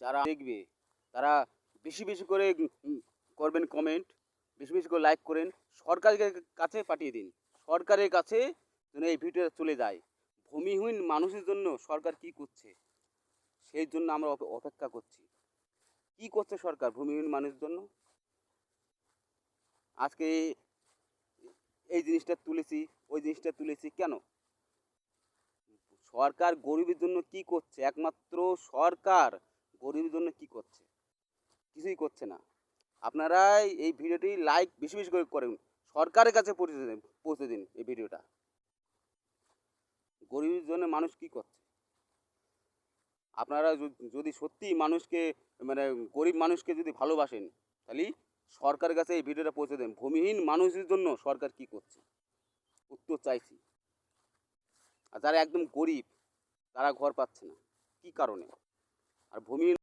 যারা দেখবে তারা বেশি বেশি করে করবেন কমেন্ট, বেশি বেশি করে লাইক করেন, সরকারের কাছে পাঠিয়ে দিন। সরকারের কাছে যেন এই ভিডিওটা চলে যায়। ভূমিহীন মানুষের জন্য সরকার কি করছে সেই জন্য আমরা অপেক্ষা করছি। কি করছে সরকার ভূমিহীন মানুষের জন্য? আজকে এই জিনিসটা তুলেছি, ওই জিনিসটা তুলেছি কেন? সরকার গরিবের জন্য কি করছে? একমাত্র সরকার গরিবের জন্য কি করছে? কিছুই করছে না। আপনারা এই ভিডিওটি লাইক বেশি বেশি করে করেন, সরকারের কাছে পৌঁছে দিন এই ভিডিওটা। গরিবের জন্য মানুষ কি করছে? আপনারা যদি সত্যি মানুষকে মানে গরিব মানুষকে যদি ভালোবাসেন, তাহলে সরকারের কাছে এই ভিডিওটা পৌঁছে দেন। ভূমিহীন মানুষের জন্য সরকার কি করছে উত্তর চাইছি। আর যারা একদম গরিব তারা ঘর পাচ্ছে না, কি কারণে? আর ভূমিহীন